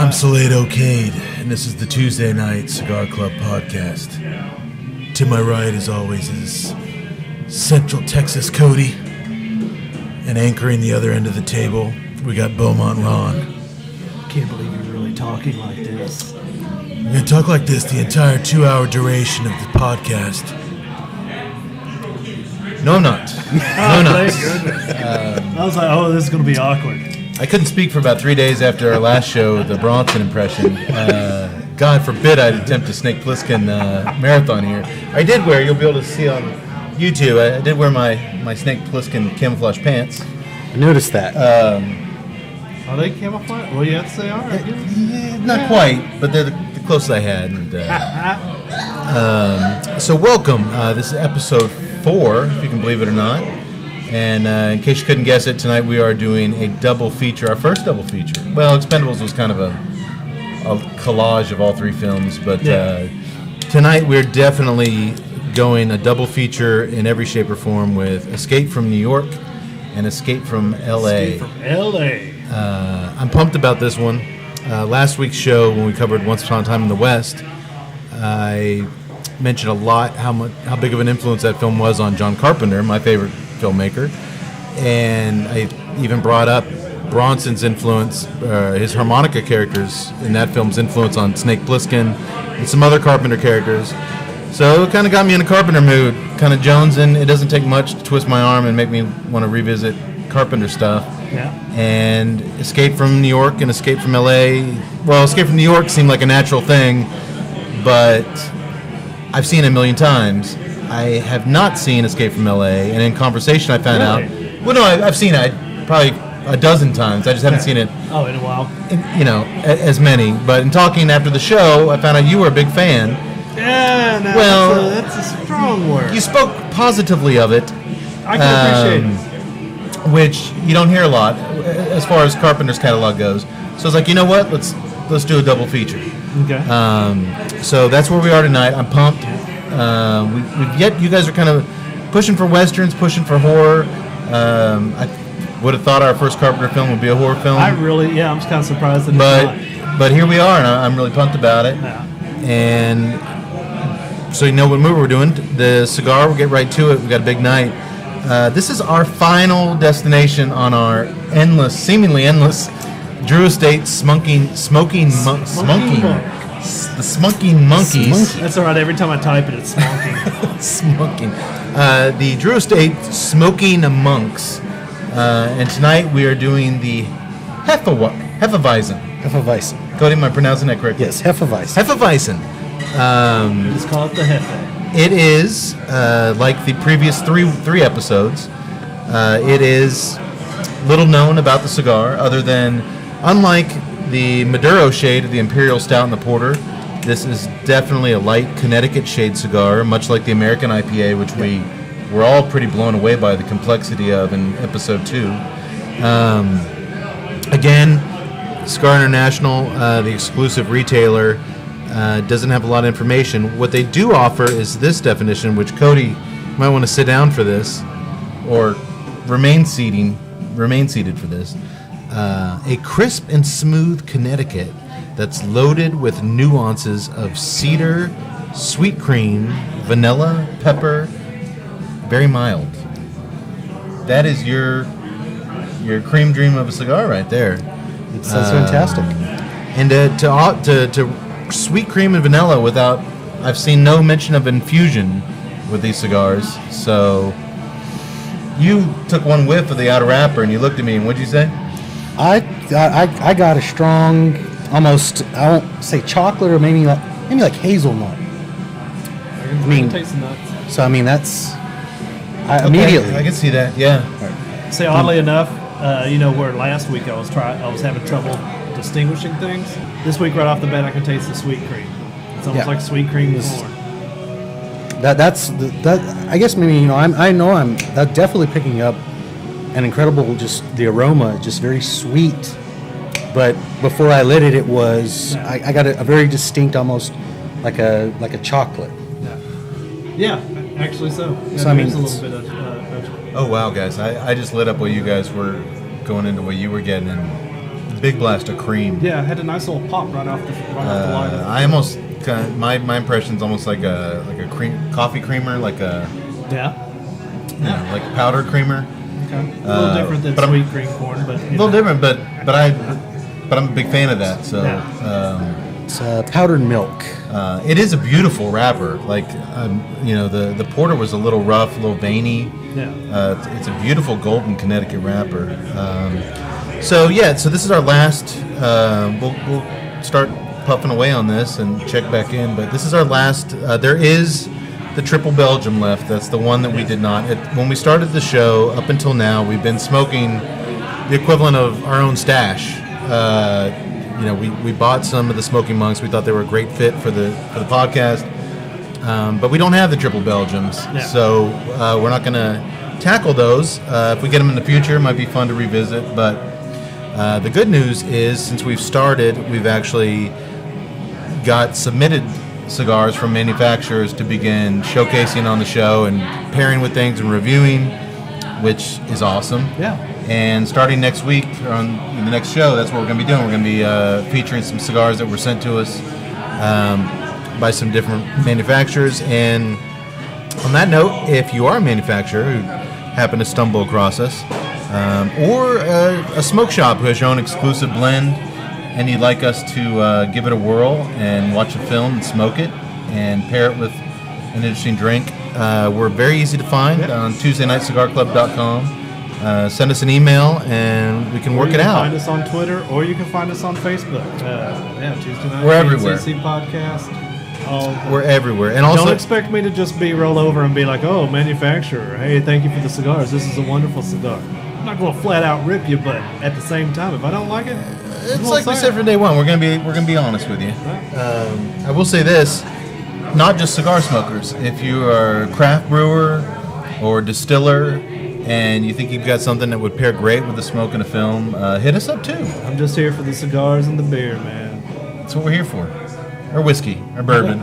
I'm Salado Cade, and this is the Tuesday Night Cigar Club podcast. To my right, as always, is Central Texas Cody, and anchoring the other end of the table, we got Beaumont Ron. I can't believe you're really talking like this. I'm going to talk like this the entire 2-hour duration of the podcast. No, I'm not. No, I'm not. I was like, oh, this is going to be awkward. I couldn't speak for about 3 days after our last show, the Bronson impression. God forbid I'd attempt to snake Plissken marathon here. I did wear, you'll be able to see on YouTube, I did wear my snake Plissken camouflage pants. I noticed that. Are they camouflage? Well, you have to say are. Yeah, not quite, but they're the closest I had. And, so welcome. This is episode 4, if you can believe it or not. And in case you couldn't guess it, tonight we are doing a double feature, our first double feature. Well, Expendables was kind of a collage of all 3 films, but tonight we're definitely going a double feature in every shape or form with Escape from New York and Escape from L.A. Escape from L.A. I'm pumped about this one. Last week's show, when we covered Once Upon a Time in the West, I mentioned a lot how big of an influence that film was on John Carpenter, my favorite filmmaker, and I even brought up Bronson's influence, his harmonica characters in that film's influence on Snake Plissken and some other Carpenter characters. So it kind of got me in a Carpenter mood, kind of jonesing. It doesn't take much to twist my arm and make me want to revisit Carpenter stuff. Yeah. And Escape from New York and Escape from L.A. Well, Escape from New York seemed like a natural thing, but I've seen it a million times. I have not seen Escape from L.A., and in conversation I found out... Well, no, I've seen it probably a dozen times. I just haven't seen it... Oh, in a while. As many. But in talking after the show, I found out you were a big fan. Yeah, no, well, that's a strong word. You spoke positively of it. I can appreciate it. Which you don't hear a lot as far as Carpenter's catalog goes. So I was like, you know what? Let's do a double feature. Okay. So that's where we are tonight. I'm pumped. You guys are kind of pushing for westerns, pushing for horror. I would have thought our first Carpenter film would be a horror film. I'm kind of surprised that it's not. But here we are, and I'm really pumped about it. Yeah. And so you know what movie we're doing. The cigar, we'll get right to it. We've got a big night. This is our final destination on our seemingly endless, Drew Estate Smoking Monkeys. That's all right. Every time I type it, it's smoking. Smoking. The Drew Estate Smoking Monks. And tonight we are doing the Hefeweizen. Hefeweizen. Cody, am I pronouncing that correctly? Yes, Hefeweizen. Hefeweizen. Just call it the Hefe. It is, like the previous three episodes, it is little known about the cigar, other than, unlike the Maduro shade of the Imperial Stout and the Porter, this is definitely a light Connecticut shade cigar, much like the American IPA, which we were all pretty blown away by the complexity of in episode 2. Again, Cigar International, the exclusive retailer, doesn't have a lot of information. What they do offer is this definition, which Cody might want to sit down for this, or remain seated for this. A crisp and smooth Connecticut that's loaded with nuances of cedar, sweet cream, vanilla, pepper, very mild. That is your cream dream of a cigar right there. It sounds fantastic. And to sweet cream and vanilla without, I've seen no mention of infusion with these cigars. So you took one whiff of the outer wrapper and you looked at me and what'd you say? I got a strong, almost, I won't say chocolate, or maybe like hazelnut. I mean, taste the nuts. So that's immediately. I can see that. Yeah. Say oddly enough, where last week I was having trouble distinguishing things. This week, right off the bat, I can taste the sweet cream. It's almost like sweet cream with corn. That's I guess maybe I'm definitely picking up an incredible, just the aroma, just very sweet. But before I lit it, it was I got a very distinct, almost like a chocolate. Yeah, actually so. Yeah, so there's a little bit of. Oh wow, guys! I just lit up what you guys were going into, what you were getting, and big blast of cream. Yeah, it had a nice little pop right off the line. I almost my impression's almost like a coffee creamer, like a like powdered creamer. Okay. A little different than sweet green corn, but a little different. But I'm a big fan of that. So it's powdered milk. it is a beautiful wrapper. Like the porter was a little rough, a little veiny. Yeah. It's a beautiful golden Connecticut wrapper. So this is our last. We'll start puffing away on this and check back in. But this is our last. There is the Triple Belgium left. That's the one that we did not. When we started the show, up until now, we've been smoking the equivalent of our own stash. We bought some of the Smoking Monks. We thought they were a great fit for the podcast. But we don't have the Triple Belgiums, so we're not going to tackle those. If we get them in the future, it might be fun to revisit. But the good news is, since we've started, we've actually got submitted cigars from manufacturers to begin showcasing on the show and pairing with things and reviewing, which is awesome. Yeah. And starting next week, or on the next show, that's what we're going to be doing. We're going to be featuring some cigars that were sent to us by some different manufacturers. And on that note, if you are a manufacturer who happen to stumble across us, or a smoke shop who has your own exclusive blend, and you'd like us to give it a whirl and watch a film and smoke it and pair it with an interesting drink, we're very easy to find on TuesdayNightCigarClub.com. Send us an email and we can work it out. Find us on Twitter, or you can find us on Facebook. Tuesday Night. We're everywhere. CC Podcast. We're everywhere. And also, don't expect me to just roll over and be like, "Oh, manufacturer, hey, thank you for the cigars. This is a wonderful cigar." I'm not going to flat out rip you, but at the same time, if I don't like it, it's like we said from day one. We're gonna be honest with you. I will say this: not just cigar smokers. If you are a craft brewer or distiller, and you think you've got something that would pair great with a smoke and a film, hit us up too. I'm just here for the cigars and the beer, man. That's what we're here for. Or whiskey, or bourbon.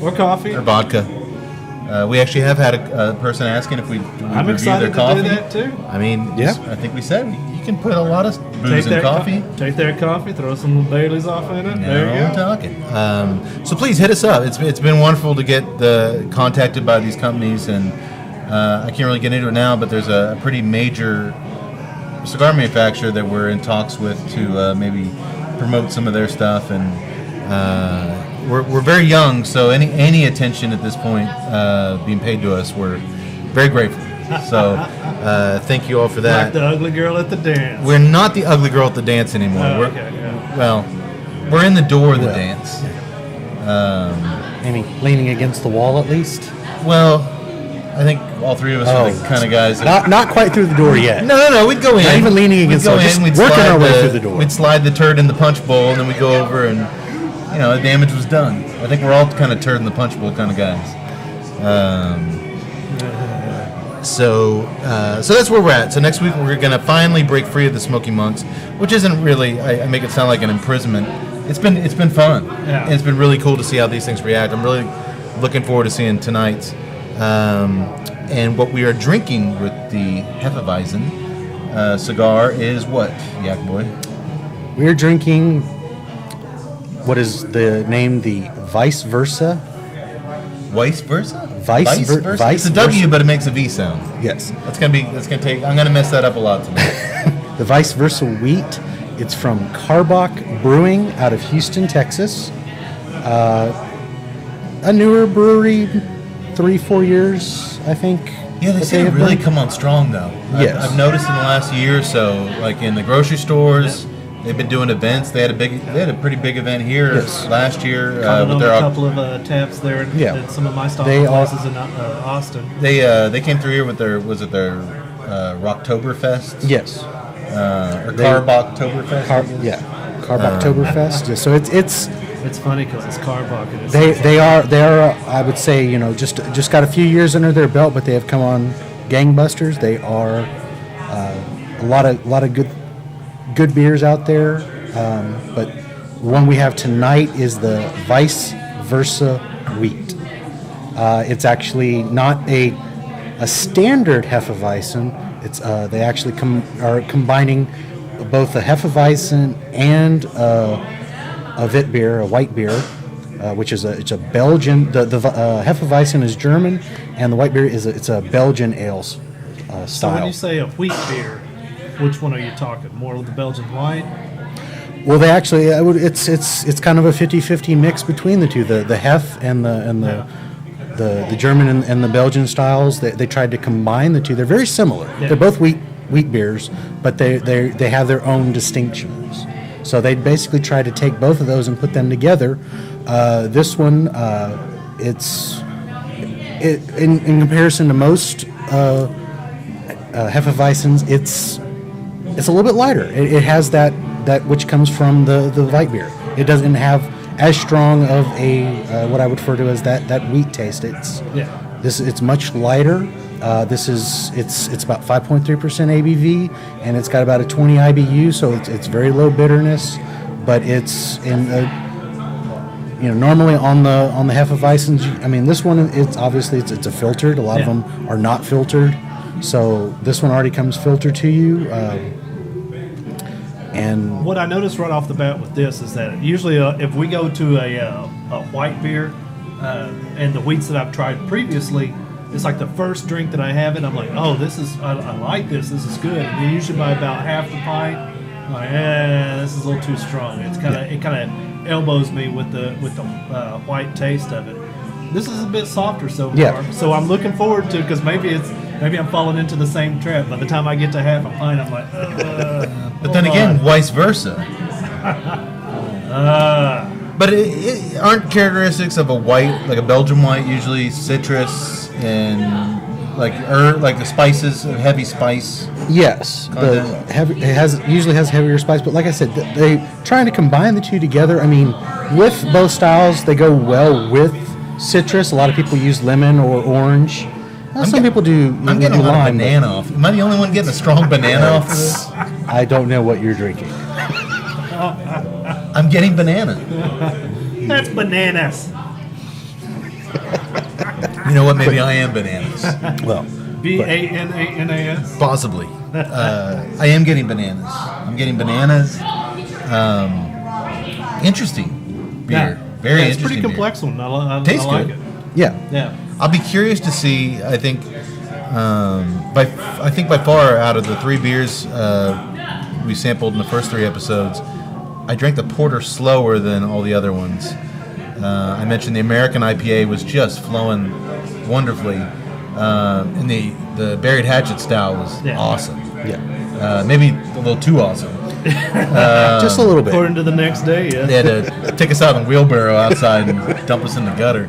Or coffee. Or vodka. We actually have had a person asking if we I'm review excited their coffee. to do that too. I mean, Yeah. I think we said you can put a lot of booze in coffee. Take their coffee, throw some Baileys off in it. There you We're go. talking. So please hit us up. It's been wonderful to get contacted by these companies, and I can't really get into it now, but there's a pretty major cigar manufacturer that we're in talks with to maybe promote some of their stuff, and we're very young, so any attention at this point being paid to us, we're very grateful. So thank you all for that. Like the ugly girl at the dance. We're not the ugly girl at the dance anymore. Well, we're in the door of the dance. Maybe leaning against the wall at least. Well, I think all three of us are the kind of guys that... Not quite through the door yet. No, we'd go in. Not even leaning against the door, just working our way through the door. We'd slide the turd in the punch bowl, and then we'd go over, and the damage was done. I think we're all kind of turd in the punch bowl kind of guys. So that's where we're at. So next week we're going to finally break free of the Smoking Monks, which isn't really, I make it sound like an imprisonment. It's been fun. Yeah. It's been really cool to see how these things react. I'm really looking forward to seeing tonight's. And what we are drinking with the Hefeweizen cigar is what, Yak Boy? We're drinking what is the name, the Vice Versa. Vice versa? Vice versa. It's a W, but it makes a V sound. Yes. That's gonna take. I'm gonna mess that up a lot tonight. The Vice Versa wheat. It's from Karbach Brewing out of Houston, Texas. A newer brewery, 3-4 years, I think. Yeah, they say it really come on strong though. Yes. I've noticed in the last year or so, like in the grocery stores, they've been doing events. They had a pretty big event here last year with their a couple of taps there at some of my stopping places in Austin. They came through here with their Rocktoberfest? Yes. Or Karbachtoberfest? Karbachtoberfest. Yeah, so it's funny because it's Karbach. And they are I would say just got a few years under their belt, but they have come on gangbusters. They are a lot of good beers out there, but the one we have tonight is the Vice Versa wheat. It's actually not a standard Hefeweizen. It's they actually are combining both a Hefeweizen and a Wit beer, a white beer, which is it's a Belgian. The Hefeweizen is German, and the white beer it's a Belgian ale style. So when you say a wheat beer, which one are you talking? More of the Belgian white? Well, they actually it's kind of a 50-50 mix between the two, the Hef and the German and the Belgian styles. They tried to combine the two. They're very similar. Yeah. They're both wheat beers, but they have their own distinctions. So they basically try to take both of those and put them together. This one, in comparison to most Hefeweizens, it's a little bit lighter. It has that which comes from the white beer. It doesn't have as strong of a what I would refer to as that wheat taste. It's much lighter. It's about 5.3% ABV, and it's got about a 20 IBU, so it's very low bitterness. But it's in normally on the Hefeweizens. I mean, this one it's obviously it's a filtered. A lot of them are not filtered, so this one already comes filtered to you. And what I noticed right off the bat with this is that usually if we go to a white beer and the wheats that I've tried previously, it's like the first drink that I have it, I'm like, oh, I like this is good. And then usually by about half the pint, I'm like, this is a little too strong. It kind of elbows me with the white taste of it. This is a bit softer so far, so I'm looking forward to, because maybe I'm falling into the same trap. By the time I get to half a pint, I'm like, but then again, vice versa. But aren't characteristics of a white, like a Belgian white, usually citrus and like the spices, heavy spice? Yes, it usually has heavier spice. But like I said, they trying to combine the two together. I mean, with both styles, they go well with citrus. A lot of people use lemon or orange. Some people do. I'm getting a lot of banana off. Am I the only one getting a strong banana off of this? I don't know what you're drinking. I'm getting banana. That's bananas. You know what? Maybe I am bananas. Well, BANANAS. Possibly. I am getting bananas. I'm getting bananas. Interesting beer. Very interesting. It's a pretty complex one. I Tastes like good. it. Yeah. I'll be curious to see. I think by far out of the three beers we sampled in the first three episodes, I drank the porter slower than all the other ones. I mentioned the American IPA was just flowing wonderfully, and the Buried Hatchet style was awesome. Yeah. Maybe a little too awesome. Just a little bit. According to the next day, yeah. They had to take us out in a wheelbarrow outside and dump us in the gutter.